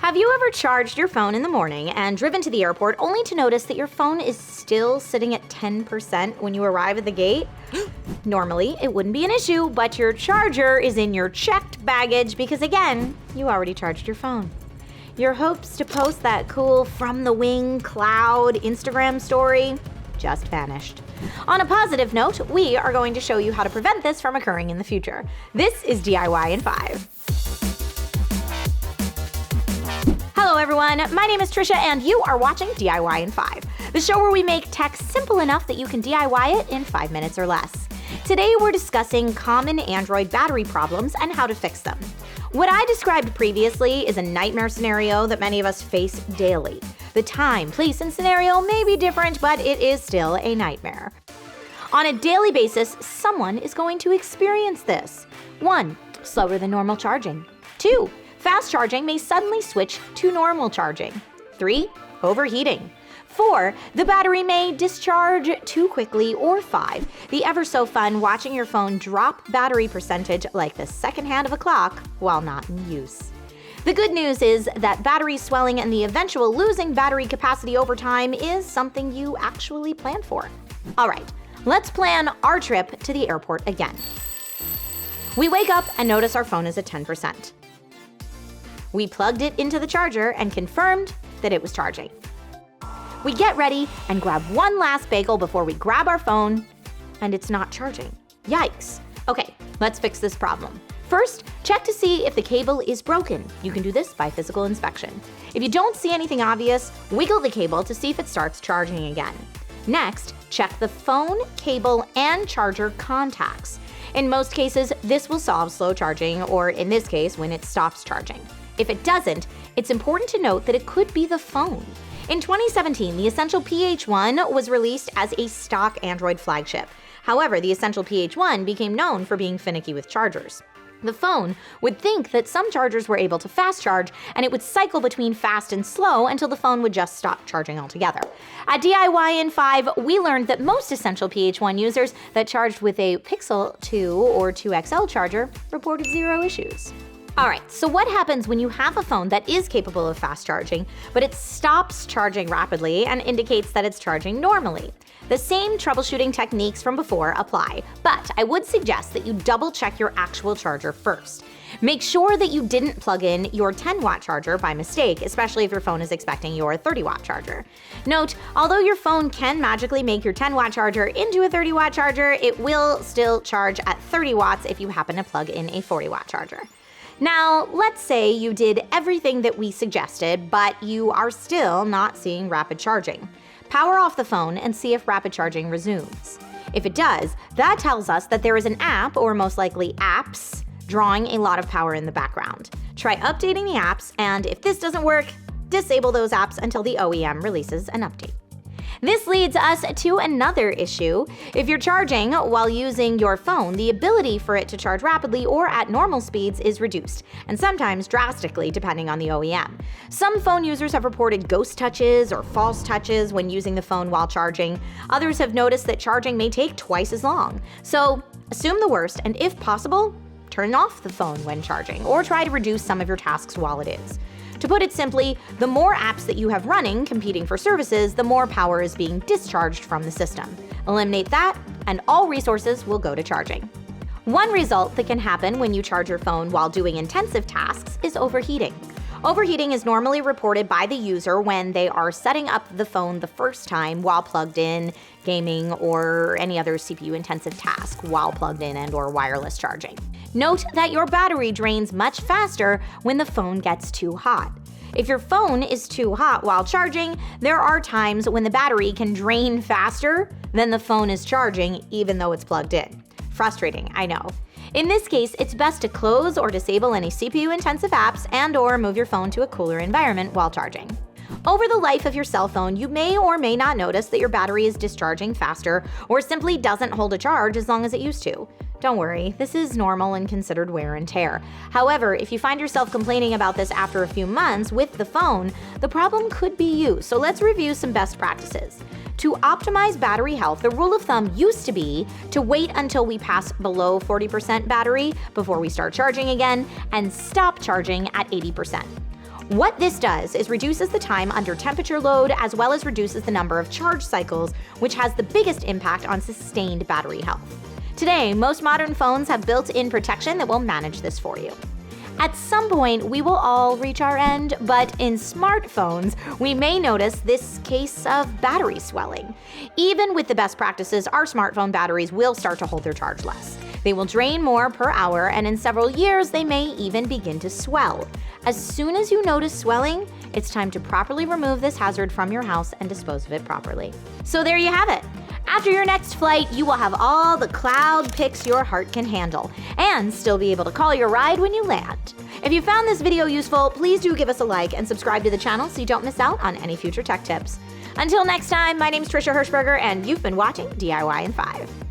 Have you ever charged your phone in the morning and driven to the airport only to notice that your phone is still sitting at 10% when you arrive at the gate? Normally, it wouldn't be an issue, but your charger is in your checked baggage because, again, you already charged your phone. Your hopes to post that cool from the wing cloud Instagram story just vanished. On a positive note, we are going to show you how to prevent this from occurring in the future. This is DIY in 5. Hello everyone, my name is Trisha and you are watching DIY in 5, the show where we make tech simple enough that you can DIY it in 5 minutes or less. Today we're discussing common Android battery problems and how to fix them. What I described previously is a nightmare scenario that many of us face daily. The time, place, and scenario may be different, but it is still a nightmare. On a daily basis, someone is going to experience this. 1. Slower than normal charging. 2. Fast charging may suddenly switch to normal charging. 3. Overheating. 4. The battery may discharge too quickly. Or 5. The ever so fun watching your phone drop battery percentage like the second hand of a clock while not in use. The good news is that battery swelling and the eventual losing battery capacity over time is something you actually plan for. All right, let's plan our trip to the airport again. We wake up and notice our phone is at 10%. We plugged it into the charger and confirmed that it was charging. We get ready and grab one last bagel before we grab our phone, and it's not charging. Yikes. Okay, let's fix this problem. First, check to see if the cable is broken. You can do this by physical inspection. If you don't see anything obvious, wiggle the cable to see if it starts charging again. Next, check the phone, cable, and charger contacts. In most cases, this will solve slow charging, or in this case, when it stops charging. If it doesn't, it's important to note that it could be the phone. In 2017, the Essential PH1 was released as a stock Android flagship. However, the Essential PH1 became known for being finicky with chargers. The phone would think that some chargers were able to fast charge, and it would cycle between fast and slow until the phone would just stop charging altogether. At DIY in 5, we learned that most Essential PH1 users that charged with a Pixel 2 or 2XL charger reported zero issues. Alright, so what happens when you have a phone that is capable of fast charging, but it stops charging rapidly and indicates that it's charging normally? The same troubleshooting techniques from before apply, but I would suggest that you double check your actual charger first. Make sure that you didn't plug in your 10-watt charger by mistake, especially if your phone is expecting your 30-watt charger. Note, although your phone can magically make your 10-watt charger into a 30-watt charger, it will still charge at 30 watts if you happen to plug in a 40-watt charger. Now, let's say you did everything that we suggested, but you are still not seeing rapid charging. Power off the phone and see if rapid charging resumes. If it does, that tells us that there is an app, or most likely apps, drawing a lot of power in the background. Try updating the apps, and if this doesn't work, disable those apps until the OEM releases an update. This leads us to another issue. If you're charging while using your phone, the ability for it to charge rapidly or at normal speeds is reduced, and sometimes drastically depending on the OEM. Some phone users have reported ghost touches or false touches when using the phone while charging. Others have noticed that charging may take twice as long. So assume the worst, and if possible, turn off the phone when charging, or try to reduce some of your tasks while it is. To put it simply, the more apps that you have running competing for services, the more power is being discharged from the system. Eliminate that, and all resources will go to charging. One result that can happen when you charge your phone while doing intensive tasks is overheating. Overheating is normally reported by the user when they are setting up the phone the first time while plugged in, gaming, or any other CPU-intensive task while plugged in and/or wireless charging. Note that your battery drains much faster when the phone gets too hot. If your phone is too hot while charging, there are times when the battery can drain faster than the phone is charging, even though it's plugged in. Frustrating, I know. In this case, it's best to close or disable any CPU-intensive apps and/or move your phone to a cooler environment while charging. Over the life of your cell phone, you may or may not notice that your battery is discharging faster or simply doesn't hold a charge as long as it used to. Don't worry, this is normal and considered wear and tear. However, if you find yourself complaining about this after a few months with the phone, the problem could be you. So let's review some best practices. To optimize battery health, the rule of thumb used to be to wait until we pass below 40% battery before we start charging again and stop charging at 80%. What this does is reduces the time under temperature load as well as reduces the number of charge cycles, which has the biggest impact on sustained battery health. Today, most modern phones have built-in protection that will manage this for you. At some point, we will all reach our end, but in smartphones, we may notice this case of battery swelling. Even with the best practices, our smartphone batteries will start to hold their charge less. They will drain more per hour, and in several years, they may even begin to swell. As soon as you notice swelling, it's time to properly remove this hazard from your house and dispose of it properly. So there you have it. After your next flight, you will have all the cloud pics your heart can handle, and still be able to call your ride when you land. If you found this video useful, please do give us a like and subscribe to the channel so you don't miss out on any future tech tips. Until next time, my name's Trisha Hirschberger, and you've been watching DIY in 5.